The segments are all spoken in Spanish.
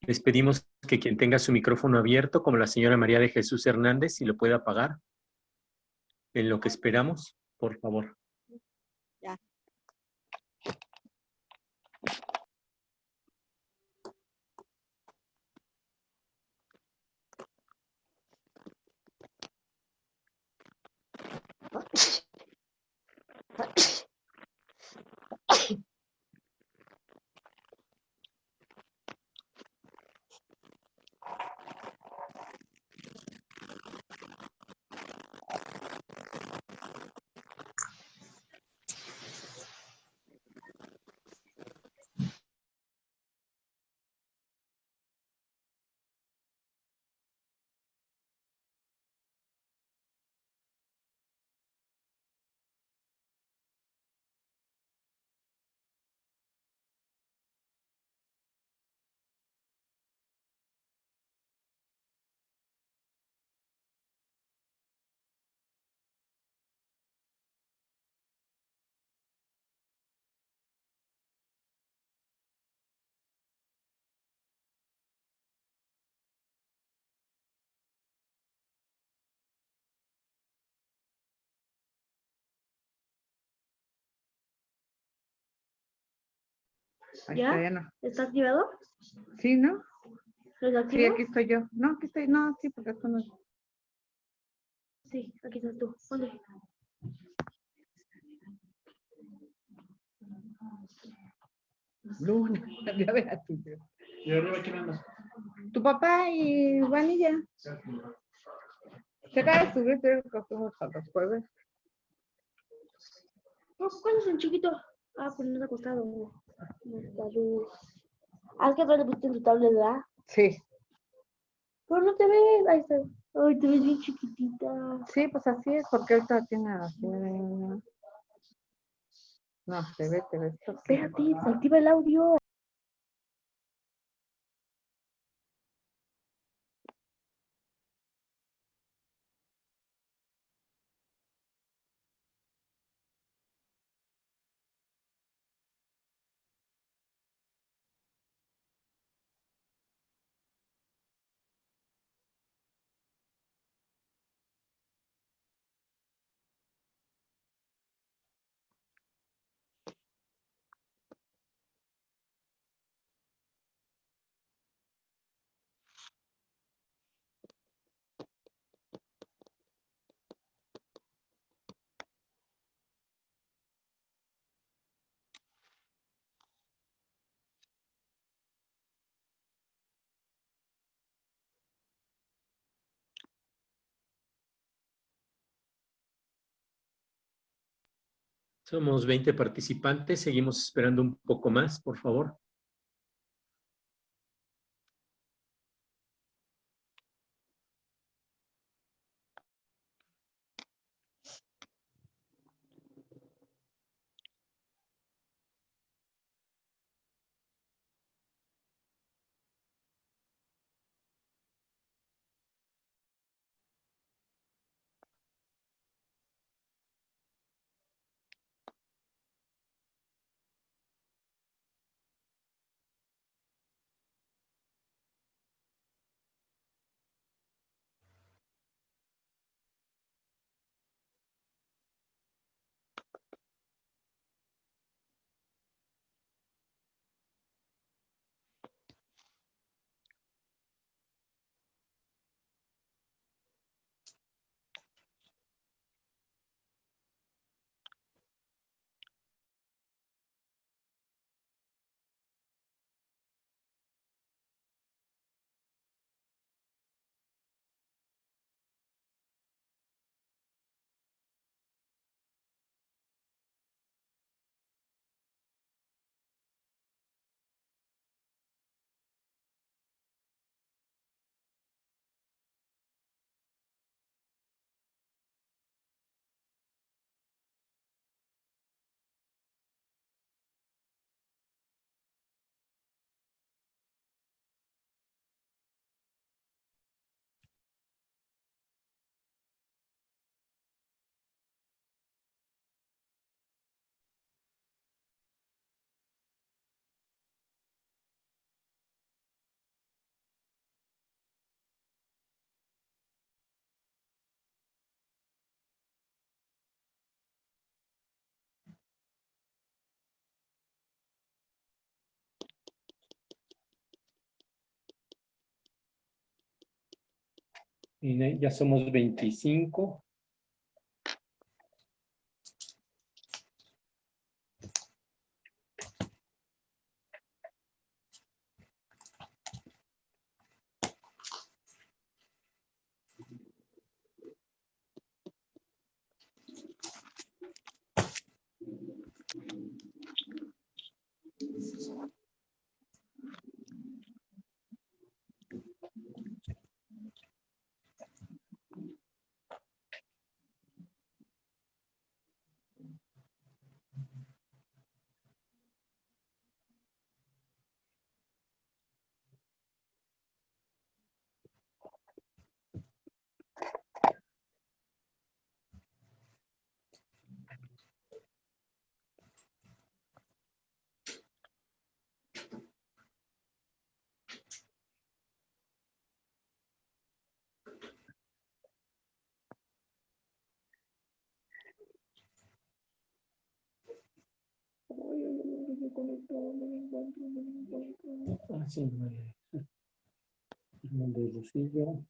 Les pedimos que quien tenga su micrófono abierto, como la señora María de Jesús Hernández, si lo puede apagar. En lo que esperamos, por favor. Ya. Ahí ¿Ya? está, ya no. ¿Está activado? Sí, ¿no? ¿Lo Sí, activo? aquí estoy yo. No, aquí estoy. No, sí, porque esto no es. Sí, aquí estás tú. ¿Dónde? Luna, ya verás tú. ¿Y arriba quién anda? Tu papá y Vanilla. Se acaba de subir, pero cogemos a los jueves. Oh, ¿cuál es un chiquito? Ah, pues no está acostado. No está luz. Ah, es que tú le pusiste en tu tablet, ¿verdad? Sí, Pero no te ves. Ahí está. Ay, te ves bien chiquitita. sí, pues así es, porque ahorita tiene así. No, te ve, esto sí. Espérate, se activa el audio. Somos 20 participantes. Seguimos esperando un poco más, por favor. Y ya somos 25. Ah, sí, de Lucillo.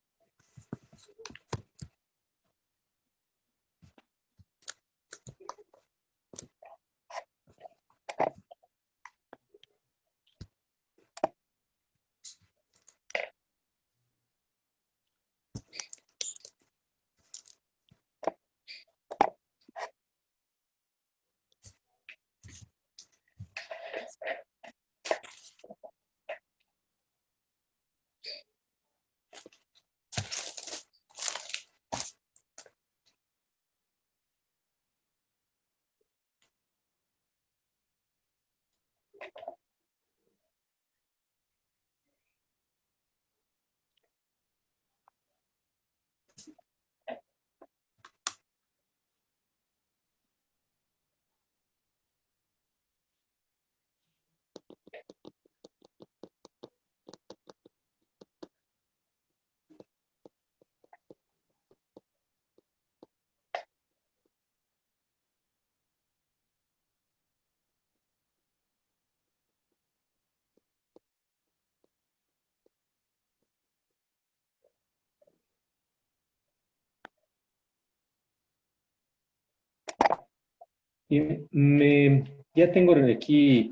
Bien, ya tengo aquí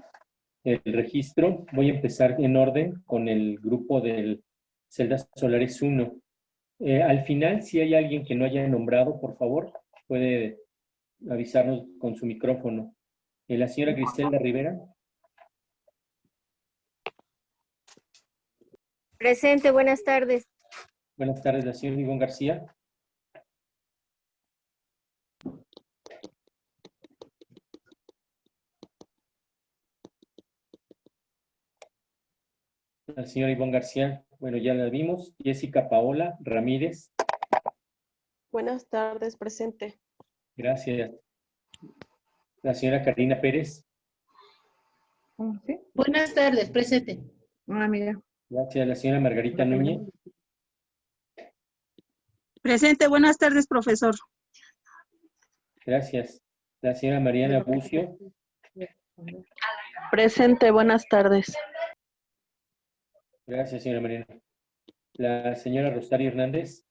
el registro. Voy a empezar en orden con el grupo del Celdas Solares 1. Al final, si hay alguien que no haya nombrado, por favor, puede avisarnos con su micrófono. La señora Griselda Rivera. Presente, buenas tardes. Buenas tardes, la señora Ivonne García. La señora Ivonne García, bueno, ya la vimos. Jessica Paola Ramírez. Buenas tardes, presente. Gracias. La señora Karina Pérez. ¿Sí? Buenas tardes, presente. Ah, mira. Gracias. La señora Margarita Núñez. Presente, buenas tardes, profesor. Gracias. La señora Mariana Bucio. Presente, buenas tardes. Gracias, señora Mariana. La señora Rosario Hernández.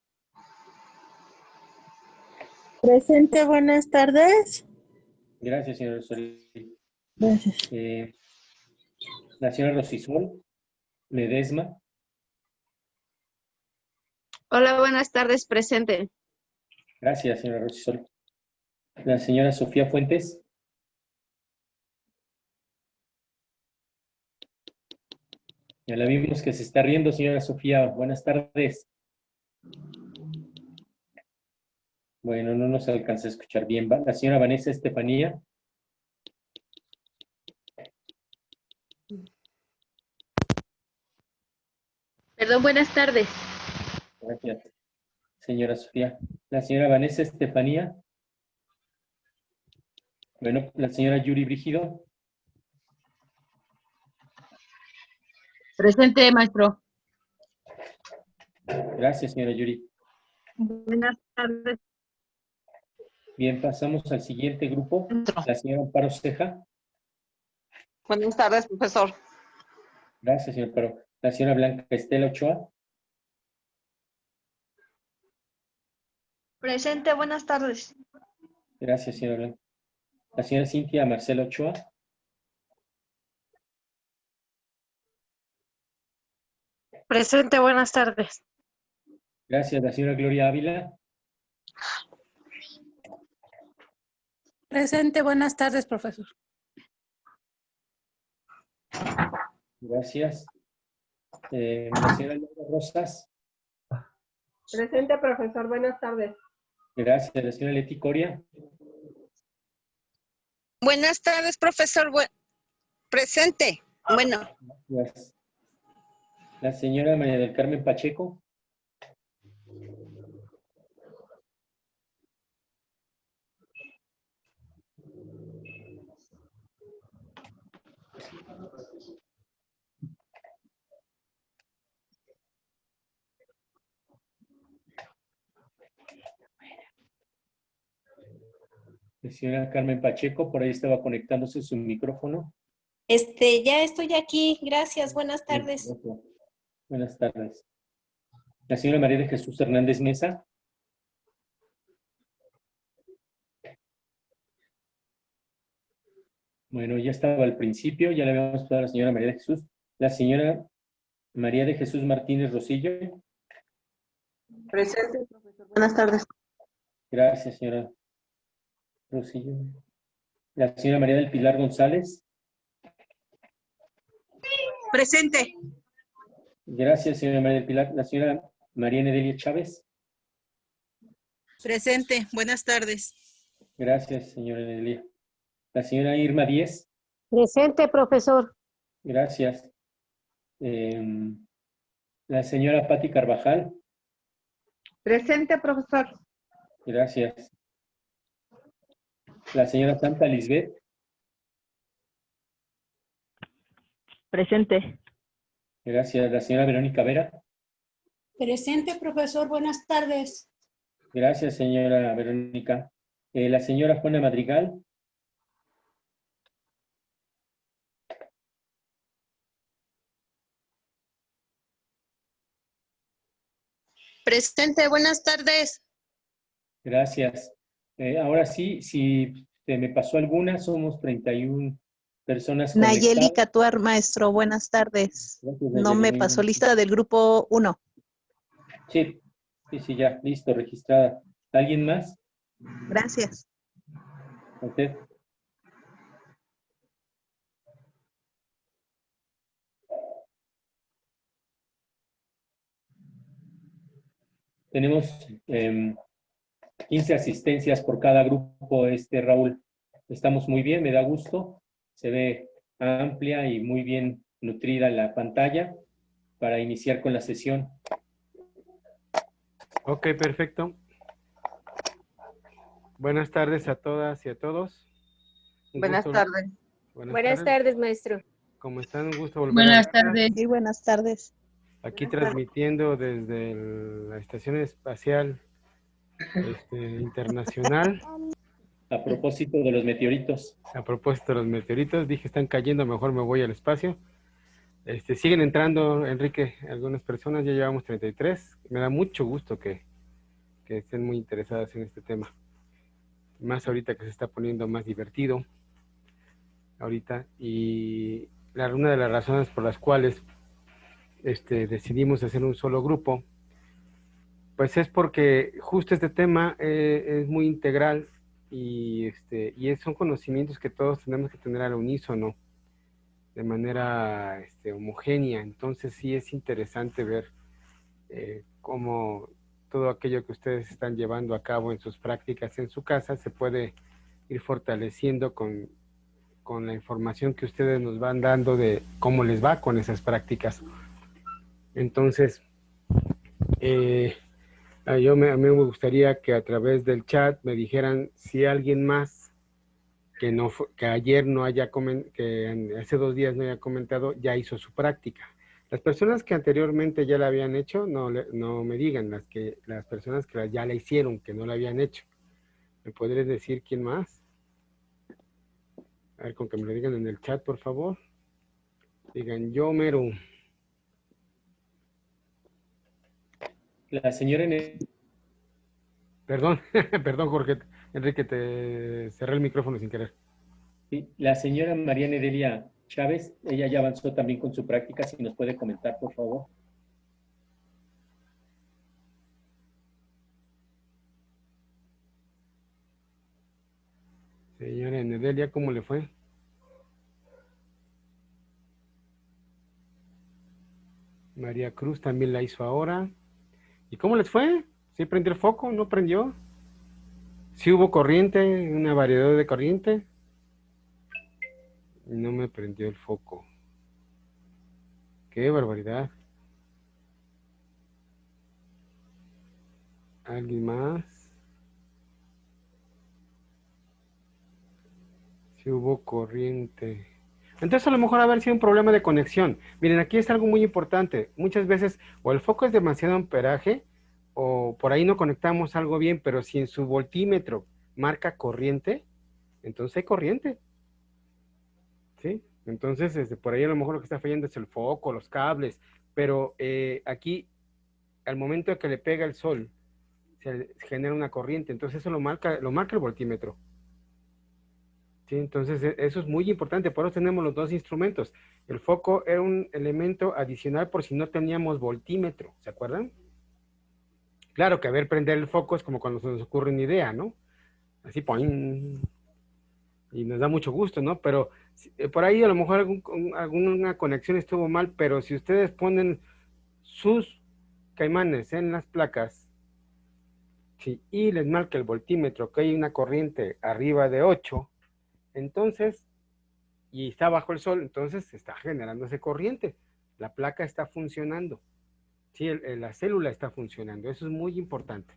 Presente, buenas tardes. Gracias, señora Rosario. Gracias. La señora Rosisol Ledesma. Hola, buenas tardes, presente. Gracias, señora Rosisol. La señora Sofía Fuentes. Ya la vimos que se está riendo, señora Sofía. Buenas tardes. Bueno, no nos alcanza a escuchar bien. La señora Vanessa Estefanía. Perdón, buenas tardes. Gracias, señora Sofía. La señora Vanessa Estefanía. Bueno, la señora Yuri Brígido. Presente, maestro. Gracias, señora Yuri. Buenas tardes. Bien, pasamos al siguiente grupo. La señora Amparo Ceja. Buenas tardes, profesor. Gracias, señor Amparo. La señora Blanca Estela Ochoa. Presente, buenas tardes. Gracias, señora. La señora Cintia Marcela Ochoa. Presente, buenas tardes. Gracias, la señora Gloria Ávila. Presente, buenas tardes, profesor. Gracias. La señora Laura Rosas. Presente, profesor. Buenas tardes. Gracias, la señora Leti Coria. Buenas tardes, profesor. Presente. Bueno, Gracias. La señora María del Carmen Pacheco. La señora Carmen Pacheco, por ahí estaba conectándose su micrófono. Ya estoy aquí. Gracias. Buenas tardes. Buenas tardes. La señora María de Jesús Hernández Mesa. Bueno, ya estaba al principio, ya le habíamos pasado a la señora María de Jesús. La señora María de Jesús Martínez Rosillo. presente, profesor. Buenas tardes. Gracias, señora Rosillo. La señora María del Pilar González. Presente. Gracias, señora María del Pilar. La señora María Nedelia Chávez. Presente. Buenas tardes. Gracias, señora Nedelia. La señora Irma Díez. Presente, profesor. Gracias. La señora Patti Carvajal. Presente, profesor. Gracias. La señora Santa Lisbeth. Presente. Gracias. La señora Verónica Vera. Presente, profesor, buenas tardes. Gracias, señora Verónica. La señora Juana Madrigal. Presente, buenas tardes. Gracias. Ahora sí, si se me pasó alguna, somos 31 personas Nayeli conectadas. Catuar, maestro. Buenas tardes. Gracias, No Nayeli, me muy pasó bien. lista del grupo 1. Sí, sí, ya, listo, registrada. ¿Alguien más? Gracias. ¿Usted? Tenemos 15 asistencias por cada grupo, Raúl. Estamos muy bien, me da gusto. Se ve amplia y muy bien nutrida la pantalla para iniciar con la sesión. Ok, perfecto. Buenas tardes a todas y a todos. Un Buenas gusto- tardes. Buenas tardes, maestro. ¿Cómo están? Un gusto volver a Buenas verlas. tardes. Sí, buenas tardes. Aquí transmitiendo desde la Estación Espacial Internacional. A propósito de los meteoritos. A propósito de los meteoritos, dije, están cayendo, mejor me voy al espacio. Siguen entrando, Enrique, algunas personas, ya llevamos 33. Me da mucho gusto que estén muy interesadas en este tema. Más ahorita que se está poniendo más divertido. Ahorita. Y una de las razones por las cuales decidimos hacer un solo grupo, pues es porque justo este tema es muy integral y son conocimientos que todos tenemos que tener al unísono, de manera homogénea. Entonces sí es interesante ver cómo todo aquello que ustedes están llevando a cabo en sus prácticas en su casa se puede ir fortaleciendo con la información que ustedes nos van dando de cómo les va con esas prácticas. Entonces, a mí me gustaría que a través del chat me dijeran si alguien más que ayer no haya que hace 2 días no haya comentado, ya hizo su práctica. Las personas que anteriormente ya la habían hecho, no me digan, las personas que ya la hicieron, que no la habían hecho. ¿Me podrías decir quién más? A ver, con que me lo digan en el chat, por favor. Digan, yo mero. La señora Perdón, perdón, Jorge. Enrique, te cerré el micrófono sin querer. Sí, la señora María Nedelia Chávez, ella ya avanzó también con su práctica, si nos puede comentar, por favor. Señora Nedelia, ¿cómo le fue? María Cruz también la hizo ahora. ¿Y cómo les fue? ¿Sí prendió el foco? ¿No prendió? ¿Sí hubo corriente? ¿Una variedad de corriente? Y no me prendió el foco. ¡Qué barbaridad! ¿Alguien más? Sí hubo corriente. Entonces a lo mejor haber sido un problema de conexión. Miren, aquí es algo muy importante. Muchas veces o el foco es demasiado amperaje o por ahí no conectamos algo bien, pero si en su voltímetro marca corriente, entonces hay corriente. ¿Sí? Entonces por ahí a lo mejor lo que está fallando es el foco, los cables, pero aquí al momento de que le pega el sol se genera una corriente, entonces eso lo marca el voltímetro. Sí, entonces eso es muy importante, por eso tenemos los dos instrumentos. El foco era un elemento adicional por si no teníamos voltímetro, ¿se acuerdan? Claro que a ver, prender el foco es como cuando se nos ocurre una idea, ¿no? Así, ¡poing! Y nos da mucho gusto, ¿no? Pero por ahí a lo mejor alguna conexión estuvo mal, pero si ustedes ponen sus caimanes en las placas, sí, y les marca el voltímetro que hay una corriente arriba de 8, entonces, y está bajo el sol, entonces se está generándose corriente. La placa está funcionando. Sí, la célula está funcionando. Eso es muy importante.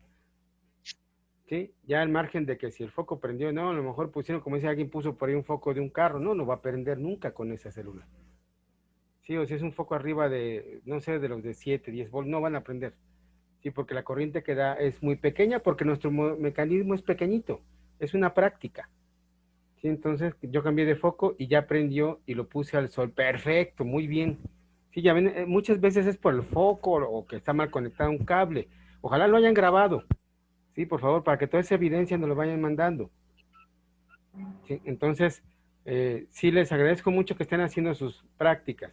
¿Sí? Ya al margen de que si el foco prendió, no, a lo mejor pusieron, como dice alguien, puso por ahí un foco de un carro. No va a prender nunca con esa célula. Sí, o si es un foco arriba de, no sé, de los de 7, 10 volts, no van a prender. Sí, porque la corriente que da es muy pequeña, porque nuestro mecanismo es pequeñito. Es una práctica. Sí, entonces yo cambié de foco y ya prendió y lo puse al sol. Perfecto, muy bien. Sí, ya ven, muchas veces es por el foco o que está mal conectado un cable. Ojalá lo hayan grabado. Sí, por favor, para que toda esa evidencia nos lo vayan mandando. Sí, entonces, sí les agradezco mucho que estén haciendo sus prácticas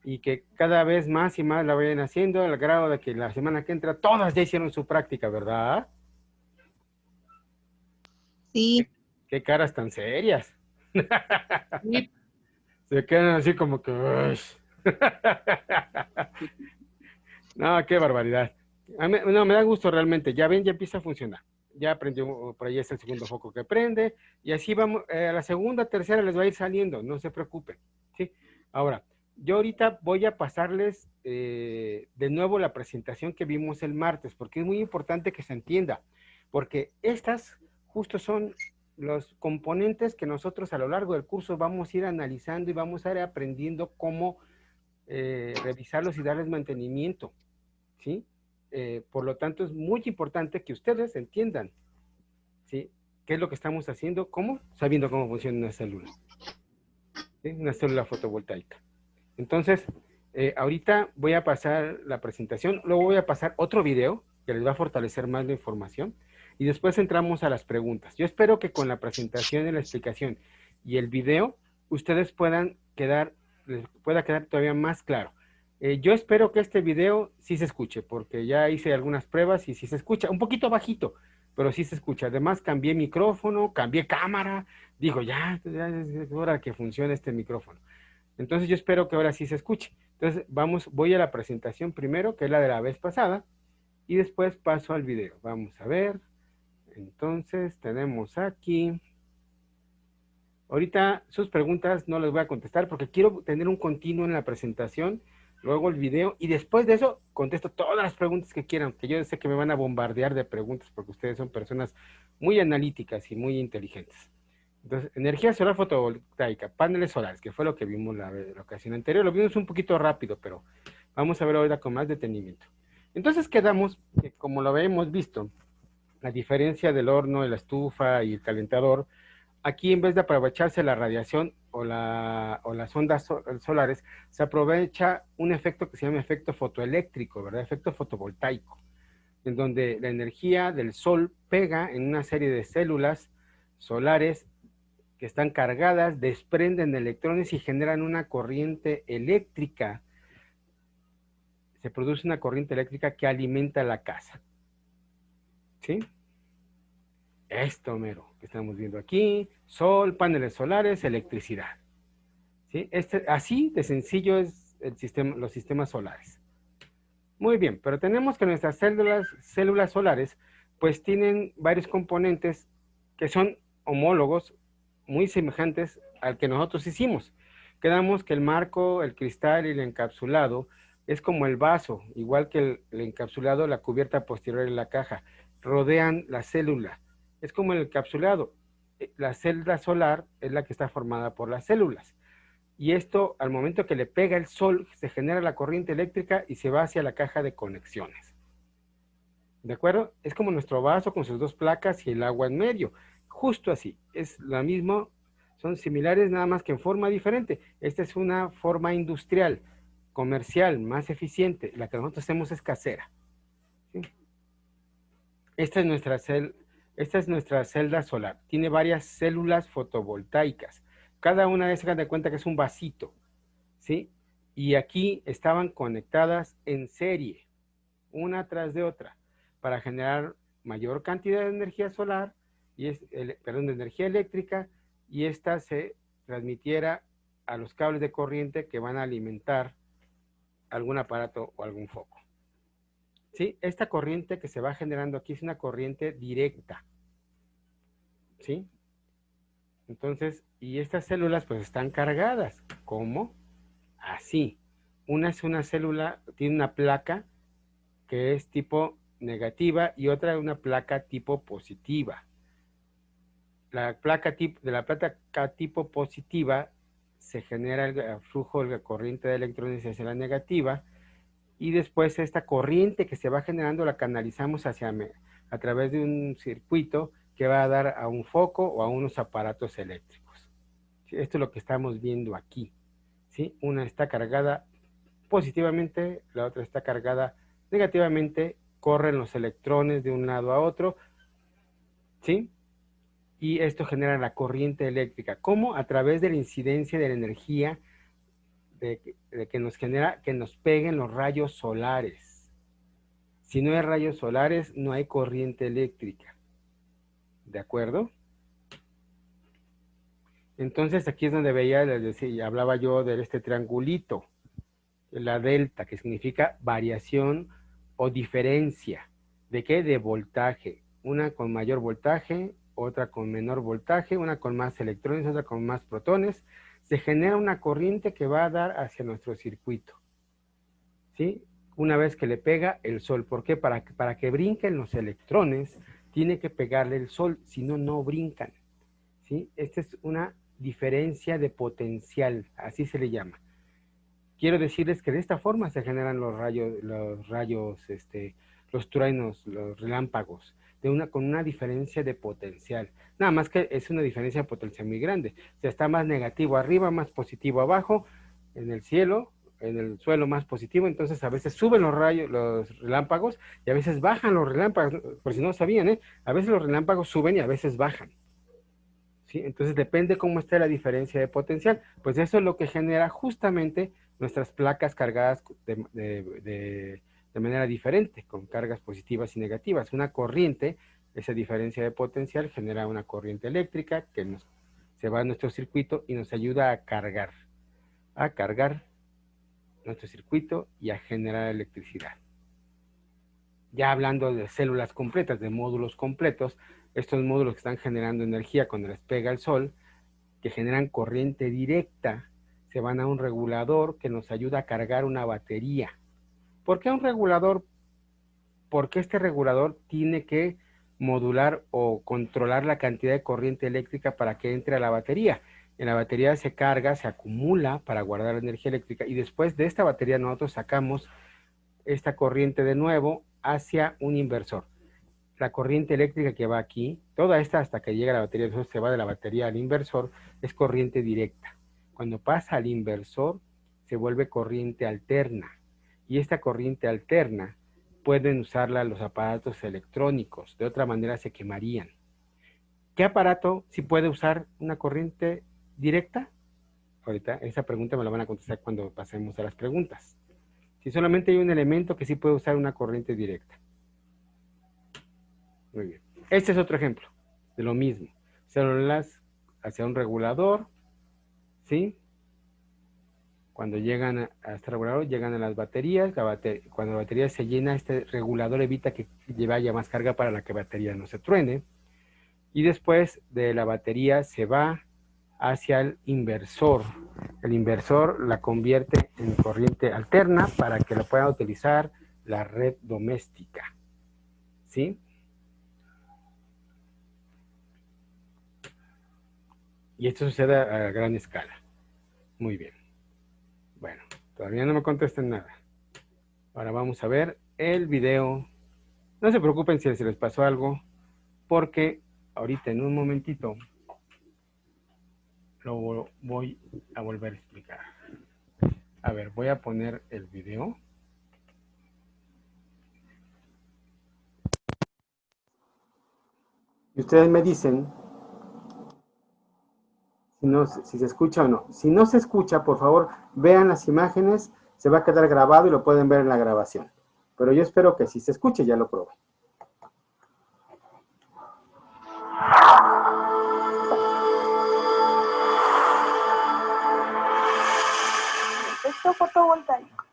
y que cada vez más y más la vayan haciendo al grado de que la semana que entra todas ya hicieron su práctica, ¿verdad? Sí. Qué caras tan serias. Se quedan así como que... No, qué barbaridad. No, me da gusto realmente. Ya ven, ya empieza a funcionar. Ya aprendió, por ahí es el segundo foco que prende. Y así vamos, a la segunda, tercera les va a ir saliendo. No se preocupen. ¿Sí? Ahora, yo ahorita voy a pasarles de nuevo la presentación que vimos el martes, porque es muy importante que se entienda. Porque estas justo son los componentes que nosotros a lo largo del curso vamos a ir analizando y vamos a ir aprendiendo cómo revisarlos y darles mantenimiento, ¿sí? Por lo tanto, es muy importante que ustedes entiendan, ¿sí? ¿Qué es lo que estamos haciendo? ¿Cómo? Sabiendo cómo funciona una célula, ¿sí? Una célula fotovoltaica. Entonces, ahorita voy a pasar la presentación, luego voy a pasar otro video que les va a fortalecer más la información y después entramos a las preguntas. Yo espero que con la presentación y la explicación y el video, ustedes puedan les pueda quedar todavía más claro. Yo espero que este video sí se escuche, porque ya hice algunas pruebas y sí se escucha, un poquito bajito, pero sí se escucha. Además, cambié micrófono, cambié cámara, digo, ya es hora que funcione este micrófono. Entonces yo espero que ahora sí se escuche. Entonces voy a la presentación primero, que es la de la vez pasada, y después paso al video. Vamos a ver. Entonces tenemos aquí. Ahorita sus preguntas no les voy a contestar porque quiero tener un continuo en la presentación, luego el video, y después de eso contesto todas las preguntas que quieran, que yo sé que me van a bombardear de preguntas porque ustedes son personas muy analíticas y muy inteligentes. Entonces, energía solar fotovoltaica, paneles solares, que fue lo que vimos la ocasión anterior. Lo vimos un poquito rápido, pero vamos a ver ahora con más detenimiento. Entonces quedamos que, como lo habíamos visto, a diferencia del horno, de la estufa y el calentador, aquí en vez de aprovecharse la radiación o las ondas solares, se aprovecha un efecto que se llama efecto fotoeléctrico, ¿verdad? Efecto fotovoltaico. en donde la energía del sol pega en una serie de células solares que están cargadas, desprenden electrones y generan una corriente eléctrica. Se produce una corriente eléctrica que alimenta la casa. ¿Sí? Esto mero que estamos viendo aquí, sol, paneles solares, electricidad. ¿Sí? Así de sencillo es los sistemas solares. Muy bien, pero tenemos que nuestras células solares pues tienen varios componentes que son homólogos, muy semejantes al que nosotros hicimos. Quedamos que el marco, el cristal y el encapsulado es como el vaso, igual que el encapsulado, la cubierta posterior de la caja, rodean la célula. Es como el encapsulado. La célula solar es la que está formada por las células. Y esto, al momento que le pega el sol, se genera la corriente eléctrica y se va hacia la caja de conexiones. ¿De acuerdo? Es como nuestro vaso con sus dos placas y el agua en medio. Justo así. Es lo mismo, son similares, nada más que en forma diferente. Esta es una forma industrial, comercial, más eficiente. La que nosotros hacemos es casera. ¿Sí? Esta es nuestra celda solar. Tiene varias células fotovoltaicas. Cada una de esas, se da cuenta que es un vasito, ¿sí? Y aquí estaban conectadas en serie, una tras de otra, para generar mayor cantidad de energía solar, de energía eléctrica, y esta se transmitiera a los cables de corriente que van a alimentar algún aparato o algún foco. ¿Sí? Esta corriente que se va generando aquí es una corriente directa, ¿sí? Entonces, y estas células pues están cargadas. ¿Cómo? Así. Una es una célula, tiene una placa que es tipo negativa y otra una placa tipo positiva. De la placa tipo positiva se genera el flujo de la corriente de electrones hacia la negativa y después esta corriente que se va generando la canalizamos a través de un circuito que va a dar a un foco o a unos aparatos eléctricos. ¿Sí? Esto es lo que estamos viendo aquí. ¿Sí? Una está cargada positivamente, la otra está cargada negativamente, corren los electrones de un lado a otro, ¿sí? Y esto genera la corriente eléctrica. ¿Cómo? A través de la incidencia de la energía que nos genera, que nos peguen los rayos solares. Si no hay rayos solares, no hay corriente eléctrica. ¿De acuerdo? Entonces aquí es donde hablaba yo de este triangulito, la delta, que significa variación o diferencia. ¿De qué? De voltaje. Una con mayor voltaje, otra con menor voltaje, una con más electrones, otra con más protones. Se genera una corriente que va a dar hacia nuestro circuito. ¿Sí? Una vez que le pega el sol. ¿Por qué? Para que brinquen los electrones, tiene que pegarle el sol, si no, no brincan. ¿Sí? Esta es una diferencia de potencial, así se le llama. Quiero decirles que de esta forma se generan los rayos, los truenos, los relámpagos, con una diferencia de potencial. Nada más que es una diferencia de potencial muy grande. O sea, está más negativo arriba, más positivo abajo, en el cielo, en el suelo más positivo, entonces a veces suben los relámpagos y a veces bajan los relámpagos, por si no sabían, a veces los relámpagos suben y a veces bajan. ¿Sí? Entonces depende cómo esté la diferencia de potencial, pues eso es lo que genera justamente nuestras placas cargadas de manera diferente, con cargas positivas y negativas. Una corriente, esa diferencia de potencial genera una corriente eléctrica que se va a nuestro circuito y nos ayuda a cargar nuestro circuito y a generar electricidad. Ya hablando de células completas, de módulos completos, estos módulos que están generando energía cuando les pega el sol, que generan corriente directa, se van a un regulador que nos ayuda a cargar una batería. ¿Por qué un regulador? Porque este regulador tiene que modular o controlar la cantidad de corriente eléctrica para que entre a la batería. En la batería se carga, se acumula para guardar la energía eléctrica y después de esta batería nosotros sacamos esta corriente de nuevo hacia un inversor. La corriente eléctrica que va aquí, toda esta hasta que llega a la batería, entonces se va de la batería al inversor, es corriente directa. Cuando pasa al inversor, se vuelve corriente alterna. Y esta corriente alterna pueden usarla los aparatos electrónicos, de otra manera se quemarían. ¿Qué aparato sí puede usar una corriente directa? Ahorita esa pregunta me la van a contestar cuando pasemos a las preguntas. Si solamente hay un elemento que sí puede usar una corriente directa. Muy bien. Este es otro ejemplo de lo mismo. Células hacia un regulador, ¿sí? Cuando llegan a este regulador, llegan a las baterías. Cuando la batería se llena, este regulador evita que vaya más carga para que la batería no se truene. Y después de la batería se va hacia el inversor. El inversor la convierte en corriente alterna para que la pueda utilizar la red doméstica. ¿Sí? Y esto sucede a gran escala. Muy bien. Bueno, todavía no me contesten nada. Ahora vamos a ver el video. No se preocupen si se les pasó algo, porque ahorita en un momentito lo voy a volver a explicar. A ver, voy a poner el video. Y ustedes me dicen si se escucha o no. Si no se escucha, por favor, vean las imágenes, se va a quedar grabado y lo pueden ver en la grabación. Pero yo espero que si se escuche ya lo probé. Efecto fotovoltaico.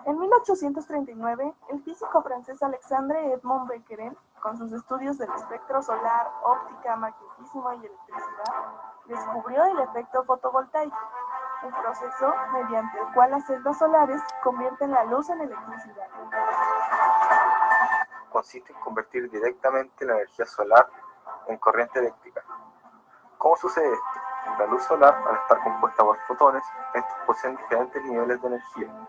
En 1839, el físico francés Alexandre Edmond Becquerel, con sus estudios del espectro solar, óptica, magnetismo y electricidad, descubrió el efecto fotovoltaico, un proceso mediante el cual las celdas solares convierten la luz en electricidad. Consiste en convertir directamente la energía solar en corriente eléctrica. ¿Cómo sucede esto? La luz solar, al estar compuesta por fotones, estos poseen diferentes niveles de energía,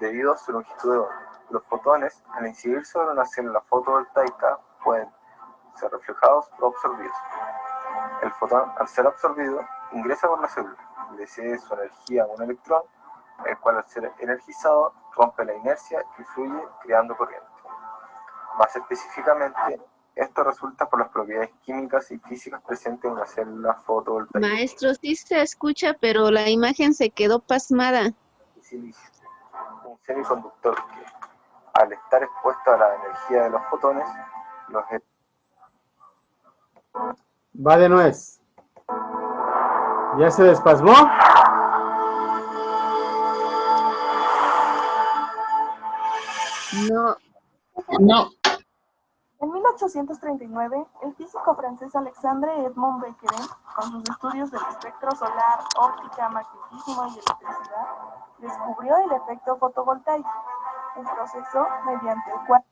debido a su longitud de onda. Los fotones, al incidir sobre una célula fotovoltaica, pueden ser reflejados o absorbidos. El fotón, al ser absorbido, ingresa por la célula y le cede su energía a un electrón, el cual al ser energizado rompe la inercia y fluye creando corriente. Más específicamente, esto resulta por las propiedades químicas y físicas presentes en una célula fotovoltaica. Maestro, sí se escucha, pero la imagen se quedó pasmada. Silicio, un semiconductor que, al estar expuesto a la energía de los fotones, Va de nuez. ¿Ya se despasmó? No. No. En 1839, el físico francés Alexandre Edmond Becquerel, con sus estudios del espectro solar, óptica, magnetismo y electricidad, descubrió el efecto fotovoltaico, un proceso mediante el cual...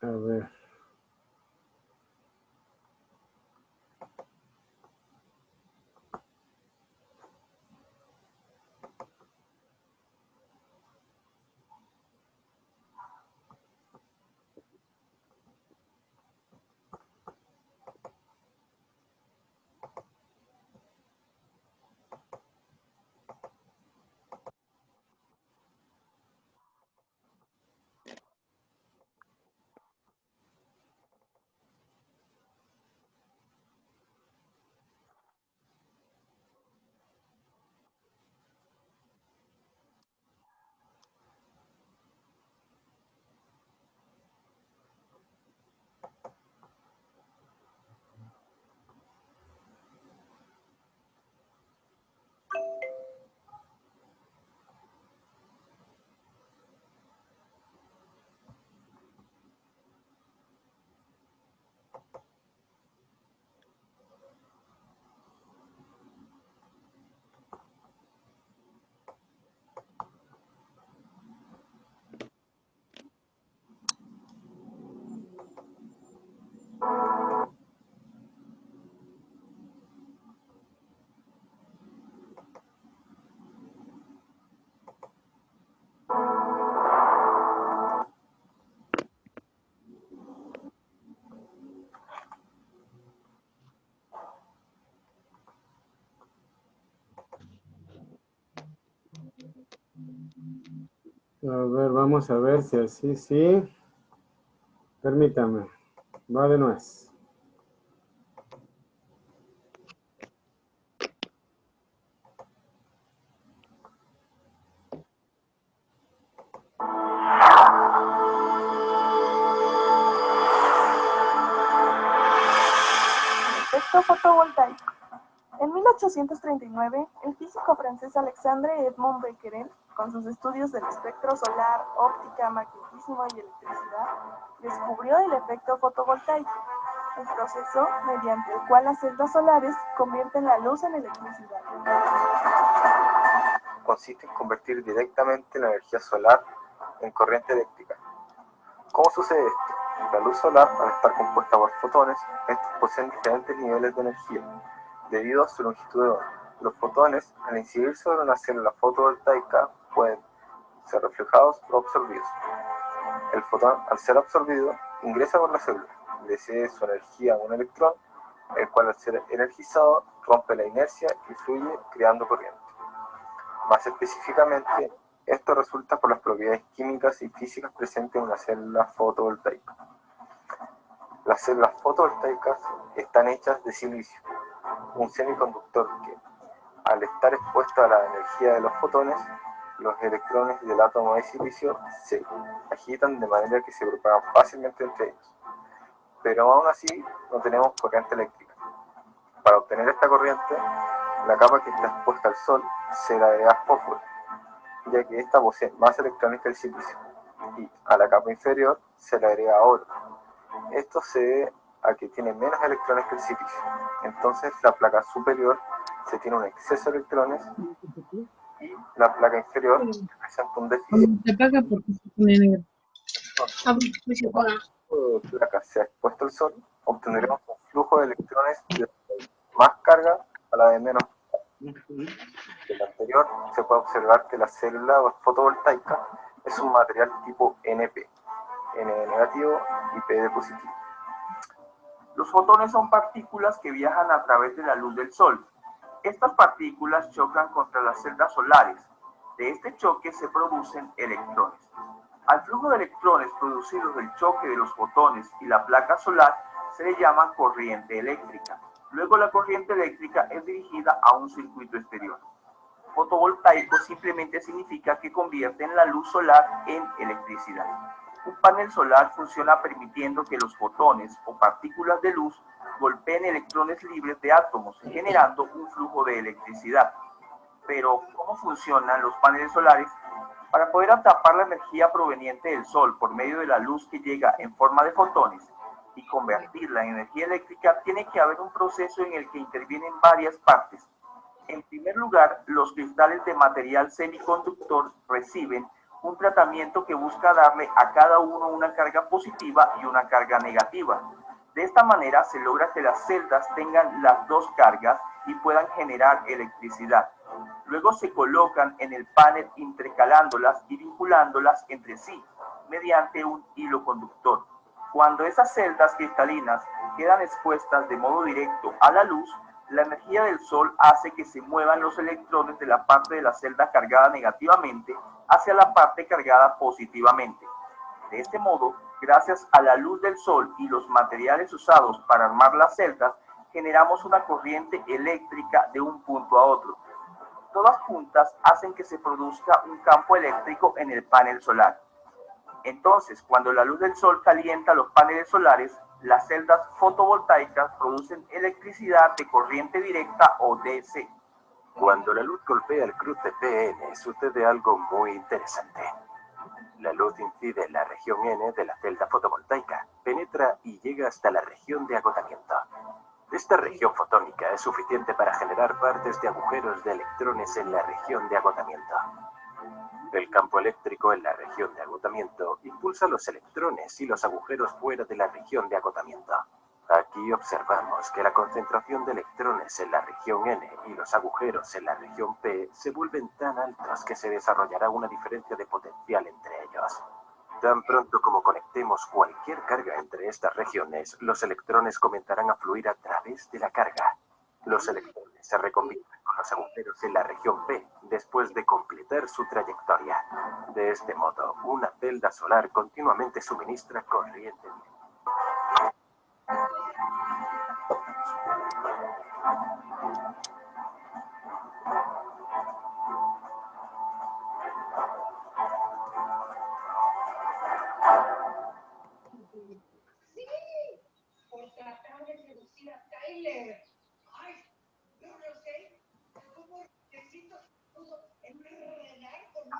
A ver. ver, vamos a ver si así sí. Permítame. Va de nuez. Efecto fotovoltaico. En 1839, el físico francés Alexandre Edmond Becquerel, con sus estudios del espectro solar, óptica, magnetismo y electricidad, descubrió el efecto fotovoltaico, un proceso mediante el cual las celdas solares convierten la luz en electricidad. Consiste en convertir directamente la energía solar en corriente eléctrica. ¿Cómo sucede esto? La luz solar, al estar compuesta por fotones, estos poseen diferentes niveles de energía, debido a su longitud de onda. Los fotones, al incidir sobre una célula fotovoltaica, pueden ser reflejados o absorbidos. El fotón, al ser absorbido, ingresa por la célula, le cede su energía a un electrón, el cual al ser energizado rompe la inercia y fluye creando corriente. Más específicamente, esto resulta por las propiedades químicas y físicas presentes en una célula fotovoltaica. Las células fotovoltaicas están hechas de silicio, un semiconductor que, al estar expuesto a la energía de los fotones, los electrones del átomo de silicio se agitan de manera que se propagan fácilmente entre ellos. Pero aún así no tenemos corriente eléctrica. Para obtener esta corriente, la capa que está expuesta al sol se le agrega fósforo, ya que ésta posee más electrones que el silicio, y a la capa inferior se le agrega oro. Esto se debe a que tiene menos electrones que el silicio. Entonces la placa superior se tiene un exceso de electrones y la placa inferior presenta un déficit. Se apaga porque se pone negro. Entonces, cuando la placa se ha expuesto al sol, obtendremos un flujo de electrones de más carga a la de menos. En lo anterior se puede observar que la célula fotovoltaica es un material tipo NP, N de negativo y P de positivo. Los fotones son partículas que viajan a través de la luz del sol. Estas partículas chocan contra las celdas solares. De este choque se producen electrones. Al flujo de electrones producidos del choque de los fotones y la placa solar se le llama corriente eléctrica. Luego la corriente eléctrica es dirigida a un circuito exterior. Fotovoltaico simplemente significa que convierten la luz solar en electricidad. Un panel solar funciona permitiendo que los fotones o partículas de luz golpeen electrones libres de átomos, generando un flujo de electricidad. Pero, ¿cómo funcionan los paneles solares? Para poder atrapar la energía proveniente del sol por medio de la luz que llega en forma de fotones y convertirla en energía eléctrica, tiene que haber un proceso en el que intervienen varias partes. En primer lugar, los cristales de material semiconductor reciben un tratamiento que busca darle a cada uno una carga positiva y una carga negativa. De esta manera se logra que las celdas tengan las dos cargas y puedan generar electricidad. Luego se colocan en el panel intercalándolas y vinculándolas entre sí mediante un hilo conductor. Cuando esas celdas cristalinas quedan expuestas de modo directo a la luz, la energía del sol hace que se muevan los electrones de la parte de la celda cargada negativamente hacia la parte cargada positivamente. De este modo, gracias a la luz del sol y los materiales usados para armar las celdas, generamos una corriente eléctrica de un punto a otro. Todas juntas hacen que se produzca un campo eléctrico en el panel solar. Entonces, cuando la luz del sol calienta los paneles solares, las celdas fotovoltaicas producen electricidad de corriente directa o DC. Cuando la luz golpea el cruce PN, sucede algo muy interesante. La luz incide en la región N de la celda fotovoltaica, penetra y llega hasta la región de agotamiento. Esta región fotónica es suficiente para generar partes de agujeros de electrones en la región de agotamiento. El campo eléctrico en la región de agotamiento impulsa los electrones y los agujeros fuera de la región de agotamiento. Aquí observamos que la concentración de electrones en la región N y los agujeros en la región P se vuelven tan altos que se desarrollará una diferencia de potencial entre ellos. Tan pronto como conectemos cualquier carga entre estas regiones, los electrones comenzarán a fluir a través de la carga. Los electrones se recombinan con los agujeros en la región P después de completar su trayectoria. De este modo, una celda solar continuamente suministra corriente.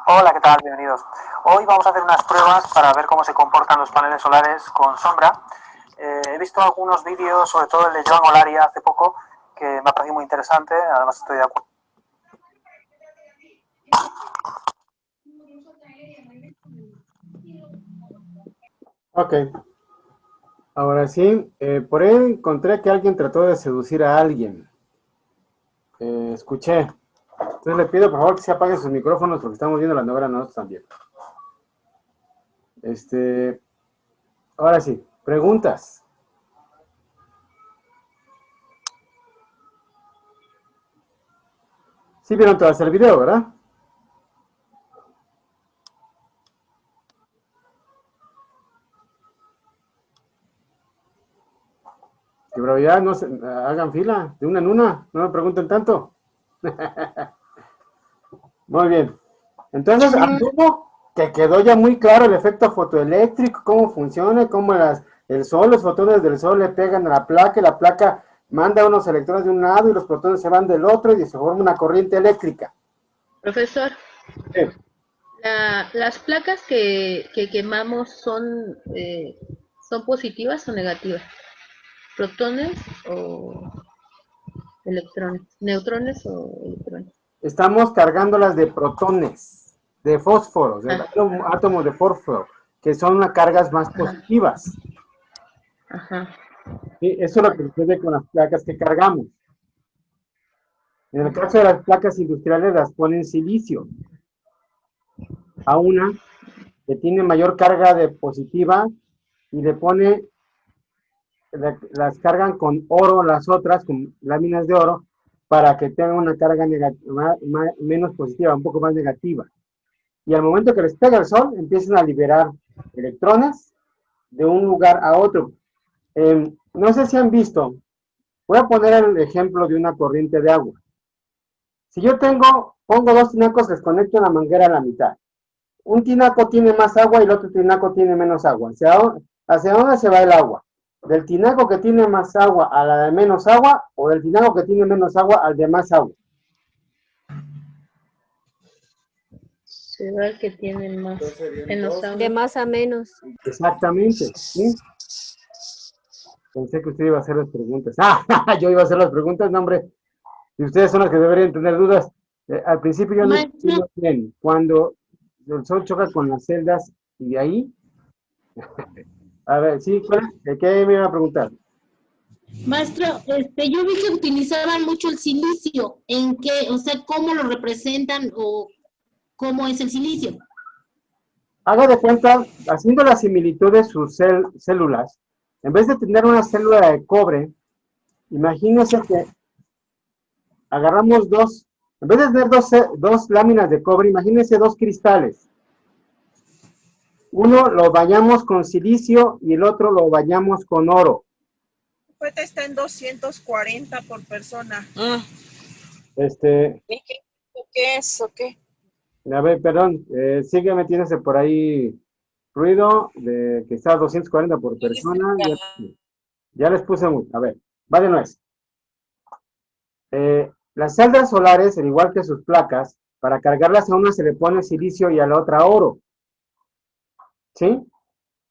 Hola, ¿qué tal? Bienvenidos. Hoy vamos a hacer unas pruebas para ver cómo se comportan los paneles solares con sombra. He visto algunos vídeos, sobre todo el de Joan Olaria hace poco, que me ha parecido muy interesante, además estoy de acuerdo. Ok. Ahora sí, por ahí encontré que alguien trató de seducir a alguien. Escuché. Entonces le pido por favor que se apaguen sus micrófonos porque estamos viendo la novela nosotros también. Ahora sí, preguntas. Sí vieron todo el video, ¿verdad? Que brevedad, no se, hagan fila, de una en una, no me pregunten tanto. Muy bien. Entonces, asumo que quedó ya muy claro el efecto fotoeléctrico, cómo funciona, cómo el sol, los fotones del sol le pegan a la placa y la placa manda unos electrones de un lado y los protones se van del otro y se forma una corriente eléctrica. Profesor, Sí. ¿las placas que quemamos son positivas o negativas? ¿Protones o electrones? ¿Neutrones o electrones? Estamos cargándolas de protones, de fósforos, de átomos de fósforo, que son unas cargas más positivas. Ajá. Sí, eso es lo que sucede con las placas que cargamos. En el caso de las placas industriales las ponen silicio. A una que tiene mayor carga de positiva y le pone, las cargan con oro, las otras con láminas de oro, para que tengan una carga menos positiva, un poco más negativa. Y al momento que les pega el sol, empiezan a liberar electrones de un lugar a otro. No sé si han visto, voy a poner el ejemplo de una corriente de agua. Si yo pongo dos tinacos, les conecto una manguera a la mitad. Un tinaco tiene más agua y el otro tinaco tiene menos agua. ¿Hacia dónde se va el agua? ¿Del tinaco que tiene más agua a la de menos agua o del tinaco que tiene menos agua al de más agua? Se va el que tiene menos agua. De más a menos. Exactamente, ¿sí? Pensé que usted iba a hacer las preguntas. ¡Ah! Yo iba a hacer las preguntas, no, hombre. Y ustedes son los que deberían tener dudas. Al principio yo no entiendo bien. Cuando el sol choca con las celdas y de ahí... A ver, sí, ¿qué me iba a preguntar? Maestro, yo vi que utilizaban mucho el silicio. ¿En qué? O sea, ¿cómo lo representan o cómo es el silicio? Haga de cuenta, haciendo la similitud de sus células, en vez de tener una célula de cobre, imagínense que agarramos en vez de tener dos láminas de cobre, imagínense dos cristales. Uno lo bañamos con silicio y el otro lo bañamos con oro. Pues está en 240 por persona. ¿Qué es o qué? A ver, perdón, sigue metiéndose por ahí ruido de que está a 240 por persona. Ya les puse mucho. A ver, va de nuez. Las celdas solares, al igual que sus placas, para cargarlas a una se le pone silicio y a la otra oro. ¿Sí?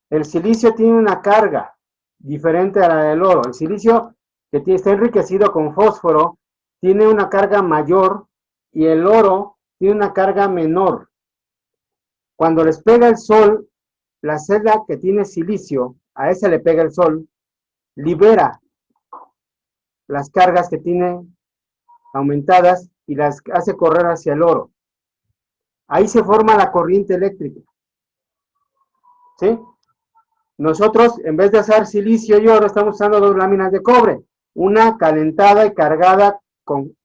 El silicio tiene una carga diferente a la del oro. El silicio que está enriquecido con fósforo tiene una carga mayor y el oro tiene una carga menor. Cuando les pega el sol, la celda que tiene silicio, a esa le pega el sol, libera las cargas que tiene aumentadas y las hace correr hacia el oro. Ahí se forma la corriente eléctrica. ¿Sí? Nosotros, en vez de usar silicio y oro, estamos usando dos láminas de cobre. Una calentada y cargada con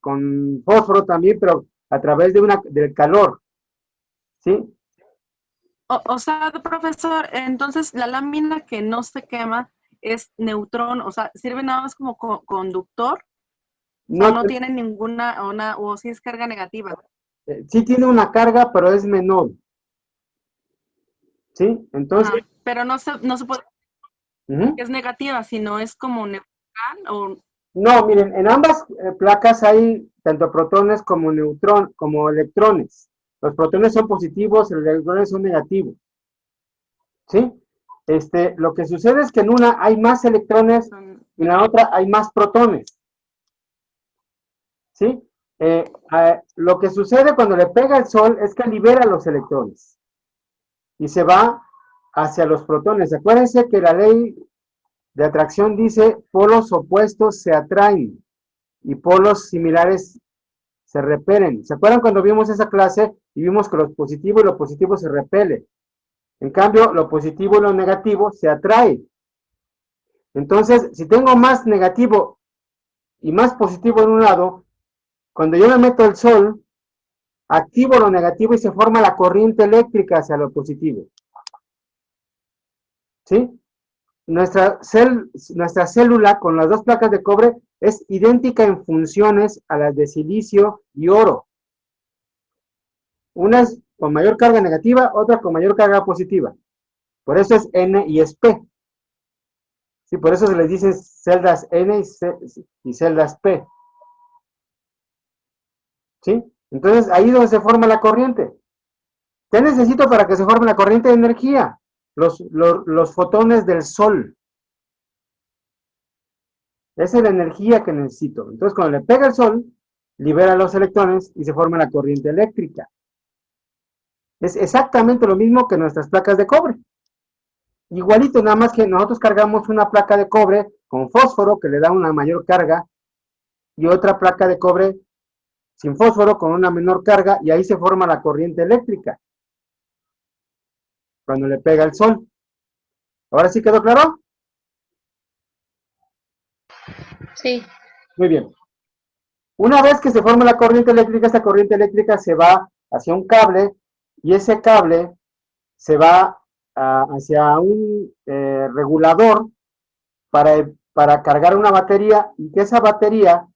fósforo también, pero a través del calor. ¿Sí? O sea, profesor, entonces la lámina que no se quema es neutrón, o sea, sirve nada más como conductor, No, no tiene ninguna, o si es carga negativa. sí tiene una carga, pero es menor. ¿Sí? Entonces... pero no se puede, es negativa, sino es como neutral o... No, miren, en ambas placas hay tanto protones como como electrones. Los protones son positivos, los electrones son negativos. ¿Sí? Lo que sucede es que en una hay más electrones y en la otra hay más protones. ¿Sí? Lo que sucede cuando le pega el sol es que libera los electrones y se va hacia los protones. Acuérdense que la ley de atracción dice polos opuestos se atraen y polos similares se repelen. ¿Se acuerdan cuando vimos esa clase y vimos que lo positivo y lo positivo se repele? En cambio, lo positivo y lo negativo se atrae. Entonces, si tengo más negativo y más positivo en un lado, cuando yo le meto el sol, activo lo negativo y se forma la corriente eléctrica hacia lo positivo. ¿Sí? Nuestra célula con las dos placas de cobre es idéntica en funciones a las de silicio y oro. Una es con mayor carga negativa, otra con mayor carga positiva. Por eso es N y es P. Sí, por eso se les dice celdas N y celdas P. ¿Sí? Entonces, ahí es donde se forma la corriente. ¿Qué necesito para que se forme la corriente de energía? Los fotones del sol. Esa es la energía que necesito. Entonces, cuando le pega el sol, libera los electrones y se forma la corriente eléctrica. Es exactamente lo mismo que nuestras placas de cobre. Igualito, nada más que nosotros cargamos una placa de cobre con fósforo que le da una mayor carga y otra placa de cobre sin fósforo con una menor carga y ahí se forma la corriente eléctrica cuando le pega el sol. ¿Ahora sí quedó claro? Sí. Muy bien. Una vez que se forma la corriente eléctrica, esta corriente eléctrica se va hacia un cable y ese cable se va hacia un regulador para cargar una batería y que esa batería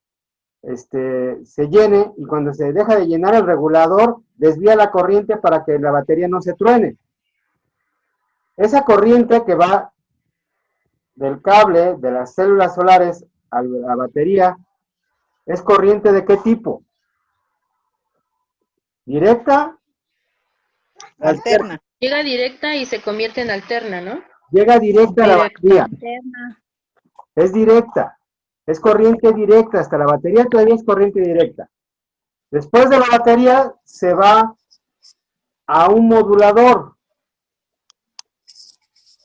se llene y cuando se deja de llenar el regulador desvía la corriente para que la batería no se truene. Esa corriente que va del cable de las células solares a la batería es corriente ¿de qué tipo? ¿Directa? Alterna. Llega directa y se convierte en alterna, ¿no? Llega directa a la batería. Es directa. Es corriente directa. Hasta la batería todavía es corriente directa. Después de la batería se va a un modulador.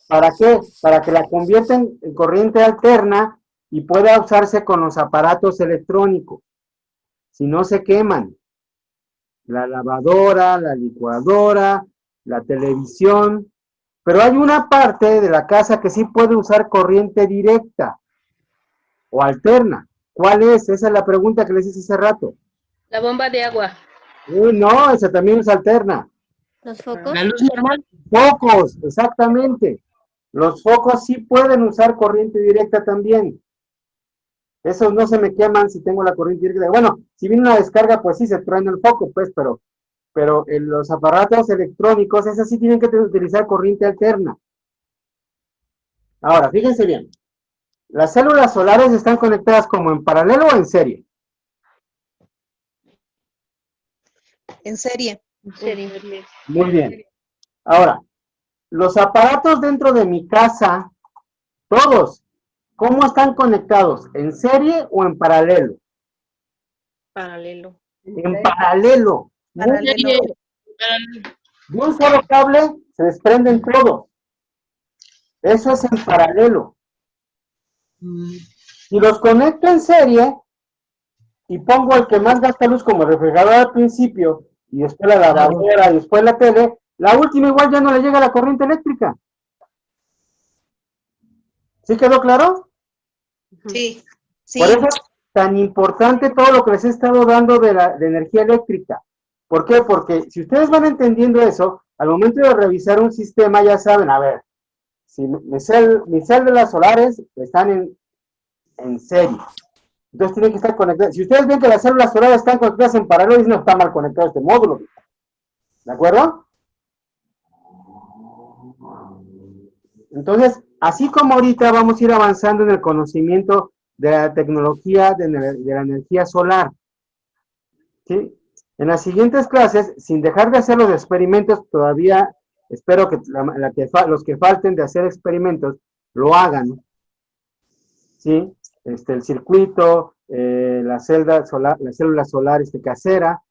¿Para qué? Para que la convierta en corriente alterna y pueda usarse con los aparatos electrónicos. Si no se queman. La lavadora, la licuadora, la televisión. Pero hay una parte de la casa que sí puede usar corriente directa o alterna. ¿Cuál es? Esa es la pregunta que les hice hace rato. La bomba de agua. No, esa también es alterna. ¿Los focos? La luz normal. Focos, exactamente. Los focos sí pueden usar corriente directa también. Esos no se me queman si tengo la corriente directa. Bueno, si viene una descarga, pues sí se truena el foco, pues, pero en los aparatos electrónicos, esos sí tienen que utilizar corriente alterna. Ahora, fíjense bien. Las células solares están conectadas como en paralelo o en serie. En serie. En serie. Muy bien. Ahora, los aparatos dentro de mi casa, todos, ¿cómo están conectados? ¿En serie o en paralelo? Paralelo. En paralelo. Paralelo. De un solo cable se desprenden todos. Eso es en paralelo. Si los conecto en serie y pongo el que más gasta luz como el refrigerador al principio y después la lavadora y después la tele, la última igual ya no le llega la corriente eléctrica. ¿Sí quedó claro? Sí. Por eso es tan importante todo lo que les he estado dando de energía eléctrica. ¿Por qué? Porque si ustedes van entendiendo eso, al momento de revisar un sistema ya saben, a ver, si mis células solares están en serie. Entonces tienen que estar conectadas. Si ustedes ven que las células solares están conectadas en paralelo, no está mal conectado este módulo. ¿De acuerdo? Entonces, así como ahorita vamos a ir avanzando en el conocimiento de la tecnología de la energía solar, ¿sí? En las siguientes clases, sin dejar de hacer los experimentos, todavía espero que, los que falten de hacer experimentos lo hagan, ¿sí? El circuito, la célula solar casera.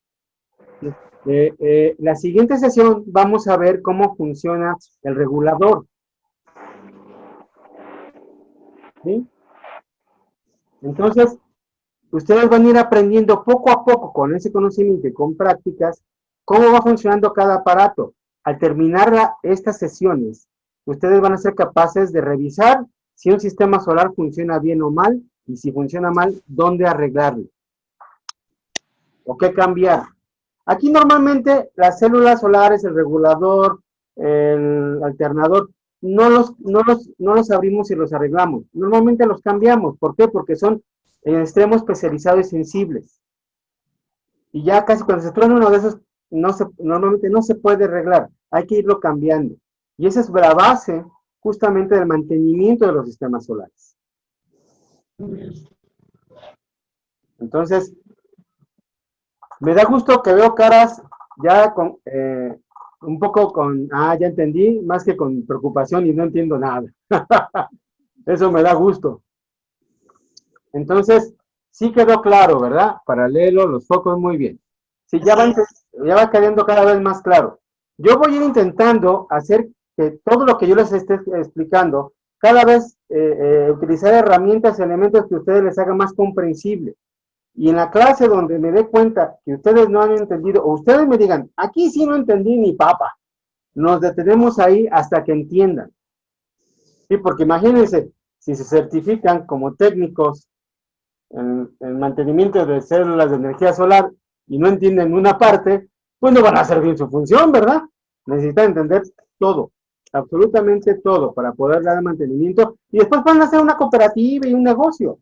La siguiente sesión vamos a ver cómo funciona el regulador. ¿Sí? Entonces, ustedes van a ir aprendiendo poco a poco con ese conocimiento y con prácticas cómo va funcionando cada aparato. Al terminar estas sesiones, ustedes van a ser capaces de revisar si un sistema solar funciona bien o mal, y si funciona mal, dónde arreglarlo o qué cambiar. Aquí normalmente las células solares, el regulador, el alternador, no los abrimos y los arreglamos. Normalmente los cambiamos. ¿Por qué? Porque son en extremo especializados y sensibles. Y ya casi cuando se truena uno de esos, normalmente no se puede arreglar. Hay que irlo cambiando. Y esa es la base justamente del mantenimiento de los sistemas solares. Entonces, me da gusto que veo caras ya con un poco con, ya entendí, más que con preocupación y no entiendo nada. Eso me da gusto. Entonces, sí quedó claro, ¿verdad? Paralelo, los focos, muy bien. Sí, ya va quedando cada vez más claro. Yo voy a ir intentando hacer que todo lo que yo les esté explicando, cada vez utilizar herramientas, elementos que a ustedes les haga más comprensible. Y en la clase donde me dé cuenta que ustedes no han entendido, o ustedes me digan, aquí sí no entendí ni papa, nos detenemos ahí hasta que entiendan. Sí, porque imagínense, si se certifican como técnicos en mantenimiento de células de energía solar y no entienden una parte, pues no van a hacer bien su función, ¿verdad? Necesitan entender todo, absolutamente todo, para poder dar mantenimiento, y después van a hacer una cooperativa y un negocio.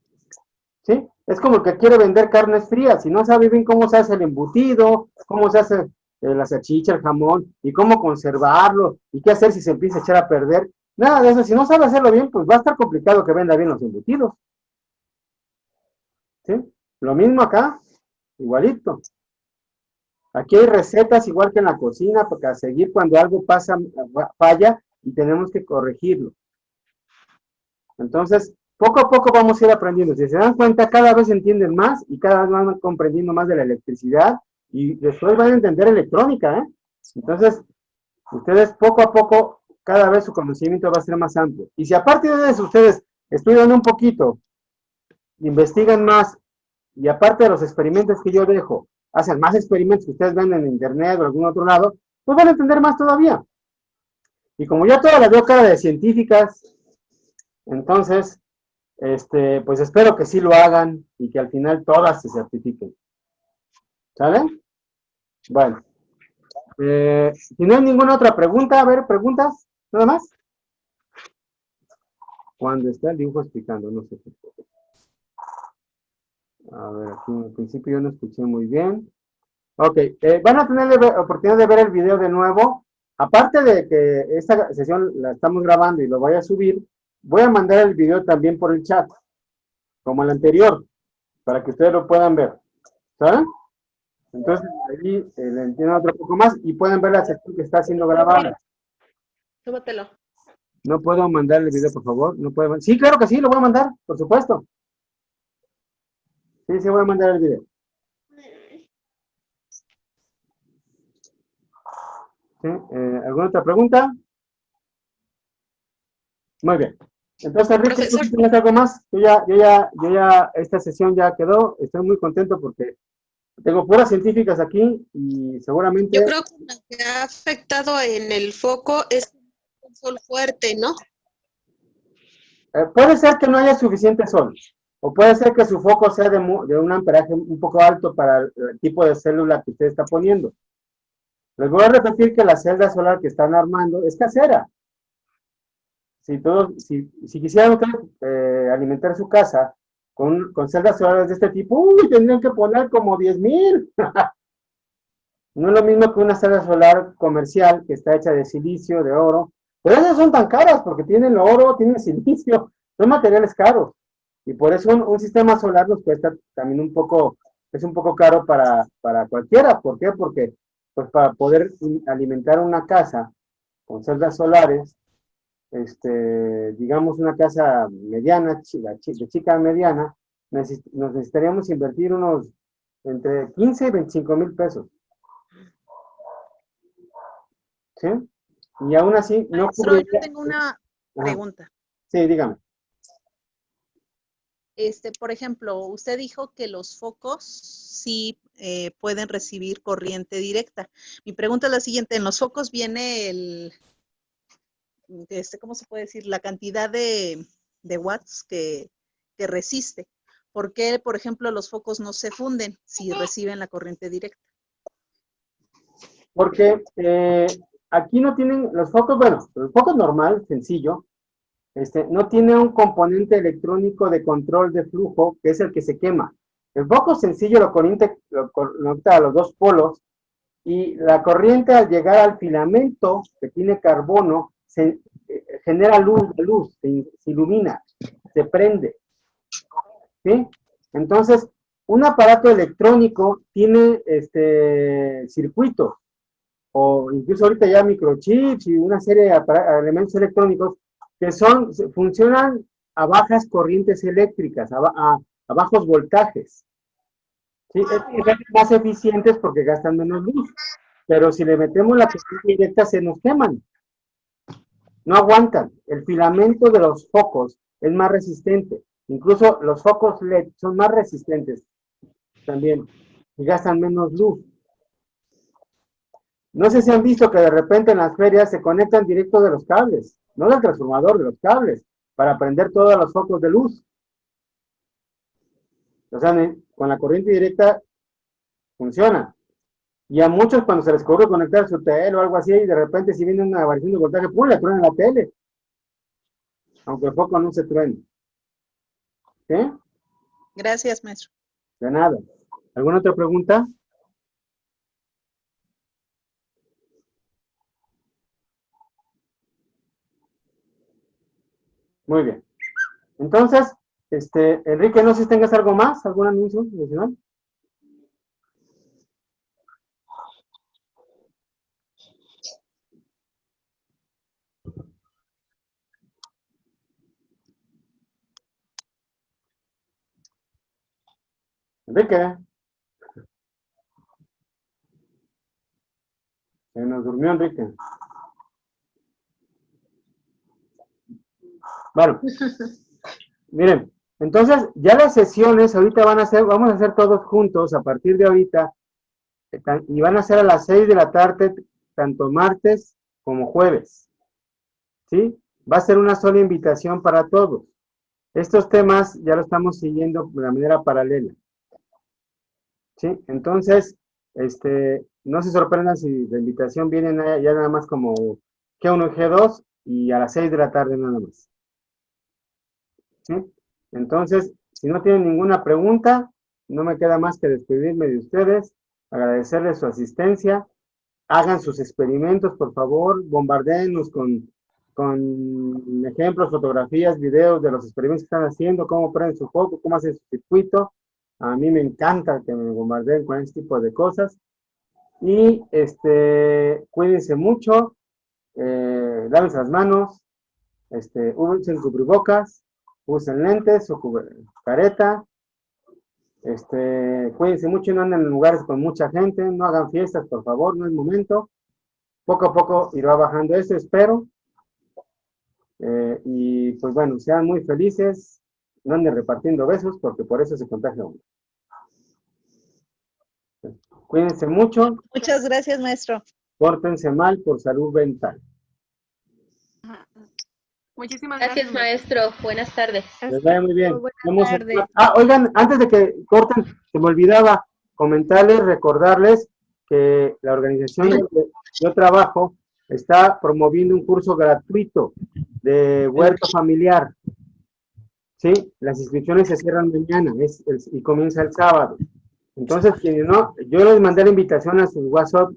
¿Sí? Es como el que quiere vender carnes frías, si no sabe bien cómo se hace el embutido, cómo se hace la salchicha, el jamón, y cómo conservarlo, y qué hacer si se empieza a echar a perder. Nada de eso, si no sabe hacerlo bien, pues va a estar complicado que venda bien los embutidos. ¿Sí? Lo mismo acá, igualito. Aquí hay recetas igual que en la cocina, para seguir cuando algo falla, y tenemos que corregirlo. Entonces, poco a poco vamos a ir aprendiendo. Si se dan cuenta, cada vez entienden más y cada vez van comprendiendo más de la electricidad y después van a entender electrónica, ¿eh? Entonces, ustedes poco a poco, cada vez su conocimiento va a ser más amplio. Y si aparte de eso ustedes estudian un poquito, investigan más y aparte de los experimentos que yo dejo, hacen más experimentos que ustedes ven en internet o en algún otro lado, pues van a entender más todavía. Y como ya todas las veo cara de científicas, entonces, pues espero que sí lo hagan y que al final todas se certifiquen. ¿Sale? Bueno. Si no hay ninguna otra pregunta, a ver, ¿preguntas? ¿Nada más? Cuando está el dibujo explicando, no sé qué. A ver, aquí al principio yo no escuché muy bien. Ok, van a tener oportunidad de ver el video de nuevo. Aparte de que esta sesión la estamos grabando y lo voy a subir, voy a mandar el video también por el chat, como el anterior, para que ustedes lo puedan ver. ¿Saben? Entonces, ahí le entiendo otro poco más y pueden ver la sección que está siendo grabada. Súbatelo. ¿No puedo mandar el video, por favor? ¿No puedo? Sí, claro que sí, lo voy a mandar, por supuesto. Sí, voy a mandar el video. ¿Sí? ¿Alguna otra pregunta? Muy bien. Entonces, Enrique, ¿tú tienes algo más? Yo ya, esta sesión ya quedó. Estoy muy contento porque tengo puras científicas aquí y seguramente... Yo creo que lo que ha afectado en el foco es el sol fuerte, ¿no? Puede ser que no haya suficiente sol. O puede ser que su foco sea de un amperaje un poco alto para el tipo de célula que usted está poniendo. Les voy a repetir que la celda solar que están armando es casera. Si quisieran ustedes alimentar su casa con celdas solares de este tipo, uy, tendrían que poner como 10,000. No es lo mismo que una celda solar comercial que está hecha de silicio, de oro. Pero esas son tan caras porque tienen oro, tienen silicio, son materiales caros. Y por eso un sistema solar nos cuesta también es un poco caro para cualquiera. ¿Por qué? Porque pues para poder alimentar una casa con celdas solares, digamos una casa mediana, de chica a mediana, nos necesitaríamos invertir unos entre 15 y 25 mil pesos. ¿Sí? Y aún así no Maestro, yo tengo una pregunta. Sí, dígame. Por ejemplo, usted dijo que los focos sí pueden recibir corriente directa. Mi pregunta es la siguiente: en los focos viene ¿cómo se puede decir? La cantidad de watts que resiste. ¿Por qué, por ejemplo, los focos no se funden si reciben la corriente directa? Porque aquí no tienen los focos, bueno, el foco normal, sencillo, no tiene un componente electrónico de control de flujo, que es el que se quema. El foco sencillo lo conecta a los dos polos, y la corriente al llegar al filamento que tiene carbono, genera luz, se ilumina, se prende. ¿Sí? Entonces, un aparato electrónico tiene circuitos, o incluso ahorita ya microchips y una serie de elementos electrónicos que funcionan a bajas corrientes eléctricas, a bajos voltajes. ¿Sí? Son más eficientes porque gastan menos luz, pero si le metemos la corriente directa se nos queman. No aguantan. El filamento de los focos es más resistente. Incluso los focos LED son más resistentes también y gastan menos luz. No sé si han visto que de repente en las ferias se conectan directo de los cables, no del transformador, de los cables, para prender todos los focos de luz. O sea, con la corriente directa funciona. Y a muchos cuando se les ocurre conectar su tele o algo así, y de repente si viene una variación de voltaje, ¡pum!, le truena la tele. Aunque el foco no se truene. ¿Sí? Gracias, maestro. De nada. ¿Alguna otra pregunta? Muy bien. Entonces, Enrique, no sé si tengas algo más, algún anuncio adicional. Enrique. Se nos durmió Enrique. Bueno, miren, entonces ya las sesiones ahorita vamos a hacer todos juntos a partir de ahorita, y van a ser a las 6 de la tarde, tanto martes como jueves. ¿Sí? Va a ser una sola invitación para todos. Estos temas ya lo estamos siguiendo de manera paralela. ¿Sí? Entonces, no se sorprendan si la invitación viene ya nada más como G1 y G2 y a las 6 de la tarde nada más. ¿Sí? Entonces, si no tienen ninguna pregunta, no me queda más que despedirme de ustedes, agradecerles su asistencia, hagan sus experimentos, por favor, bombardeennos con ejemplos, fotografías, videos de los experimentos que están haciendo, cómo prenden su foco, cómo hacen su circuito. A mí me encanta que me bombardeen con este tipo de cosas. Y cuídense mucho, lávense las manos, usen cubrebocas, usen lentes o careta, cuídense mucho y no anden en lugares con mucha gente, no hagan fiestas, por favor, no es momento. Poco a poco irá bajando esto, espero. Y pues bueno, sean muy felices, no anden repartiendo besos porque por eso se contagia uno. Cuídense mucho. Muchas gracias, maestro. Pórtense mal por salud mental. Muchísimas Gracias, maestro. Buenas tardes. Les vaya muy bien. Buenas tardes. Oigan, antes de que corten, se me olvidaba comentarles, recordarles que la organización donde yo trabajo está promoviendo un curso gratuito de huerto familiar. ¿Sí? Las inscripciones se cierran mañana y comienza el sábado. Entonces, no, yo les mandé la invitación a sus WhatsApp.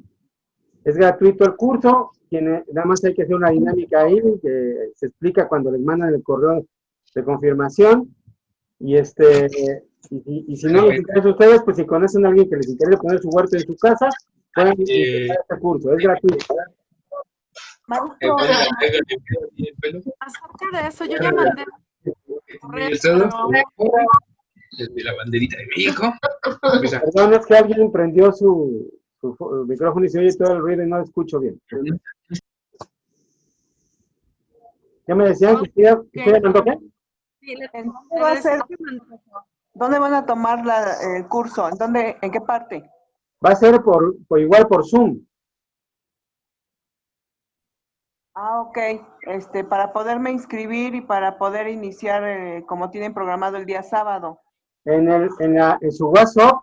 Es gratuito el curso. Nada más hay que hacer una dinámica ahí que se explica cuando les mandan el correo de confirmación. Y si no les interesa a ustedes, pues si conocen a alguien que les interese poner su huerto en su casa, pueden empezar este curso. Es gratuito. Maestro, acerca de eso, yo ya mandé desde la banderita de México. Perdón, es que alguien prendió su micrófono y se oye todo el ruido y no lo escucho bien. ¿Qué me decían? ¿Usted mandó qué? ¿Dónde va a ser? ¿Dónde van a tomar el curso? ¿En qué parte? Va a ser igual por Zoom. Ah, ok. Para poderme inscribir y para poder iniciar como tienen programado el día sábado. En su WhatsApp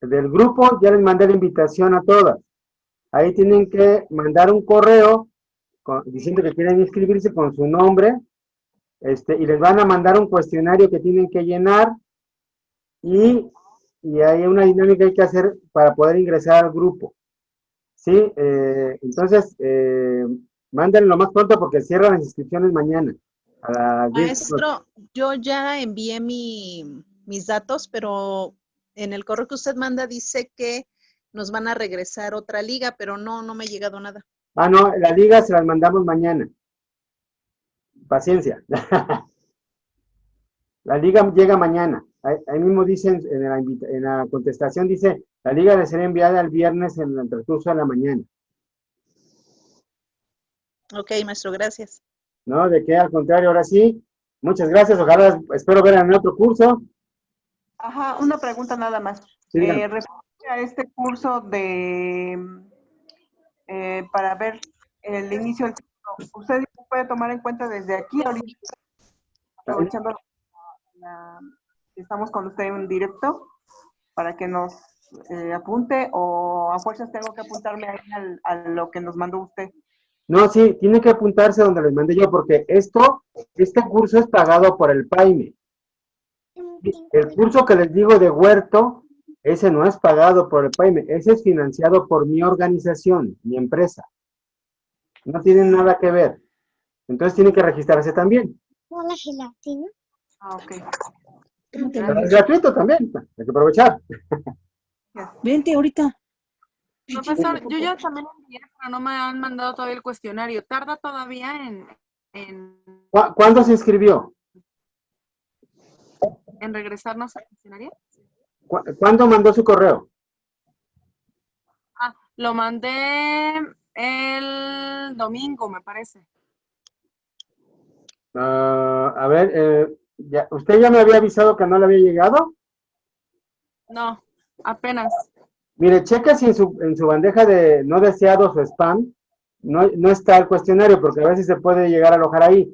del grupo ya les mandé la invitación a todas. Ahí tienen que mandar un correo diciendo que quieren inscribirse con su nombre, y les van a mandar un cuestionario que tienen que llenar y hay una dinámica que hay que hacer para poder ingresar al grupo. ¿Sí? Entonces, mándenlo lo más pronto porque cierran las inscripciones mañana. Maestro, yo ya envié mis datos, pero en el correo que usted manda dice que nos van a regresar otra liga, pero no me ha llegado nada. Ah, no, la liga se las mandamos mañana. Paciencia. La liga llega mañana. Ahí mismo dicen, en la contestación dice, la liga debe ser enviada el viernes en el transcurso de la mañana. Ok, maestro, gracias. No, de qué, al contrario, ahora sí. Muchas gracias, ojalá, espero ver en otro curso. Ajá, una pregunta nada más. Sí, referente a este curso para ver el inicio del curso, ¿usted puede tomar en cuenta desde aquí ahorita, aprovechando que estamos con usted en directo, para que nos apunte, o a fuerzas tengo que apuntarme ahí a lo que nos mandó usted? No, sí, tiene que apuntarse donde les mandé yo, porque este curso es pagado por el PAIME. El curso que les digo de huerto, ese no es pagado por el PAIME, ese es financiado por mi organización, mi empresa. No tienen nada que ver. Entonces tienen que registrarse también. ¿La gelatina? Ah, ok. Pero es gratuito también, hay que aprovechar. Vente ahorita. Profesor, yo ya también envié, pero no me han mandado todavía el cuestionario. ¿Tarda todavía ¿Cuándo se inscribió? en regresarnos al cuestionario? ¿Cuándo mandó su correo? Ah, lo mandé el domingo, me parece. A ver, ¿usted ya me había avisado que no le había llegado? No, apenas. Mire, cheque si en su bandeja de no deseados o spam no está el cuestionario, porque a veces se puede llegar a alojar ahí.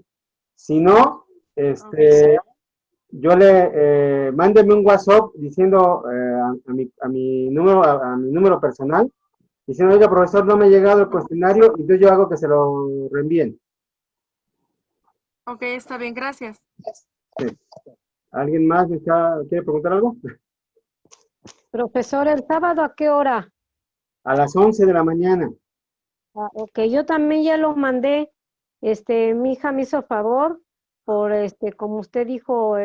Si no, yo mándeme un WhatsApp diciendo a mi número personal, diciendo, oiga, profesor, no me ha llegado el cuestionario, y entonces yo hago que se lo reenvíen. Ok, está bien, gracias. Sí. ¿Alguien más quiere preguntar algo? Profesor, ¿el sábado a qué hora? A las 11 de la mañana. Ah, ok, yo también ya lo mandé. Mi hija me hizo favor por como usted dijo,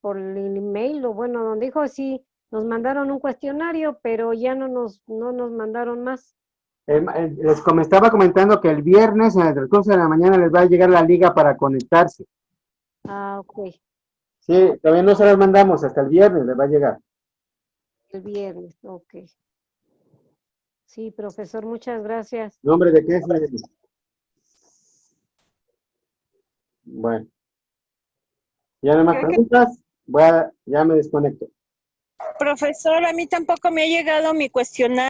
por el email, o bueno, donde dijo, sí, nos mandaron un cuestionario, pero ya no nos mandaron más. Me estaba comentando que el viernes, en el transcurso de la mañana, les va a llegar la liga para conectarse. Ah, ok. Sí, todavía no se las mandamos, hasta el viernes les va a llegar. El viernes, ok. Sí, profesor, muchas gracias. ¿Nombre de qué es? Bueno. ¿Ya no más preguntas? Ya me desconecto. Profesor, a mí tampoco me ha llegado mi cuestionario.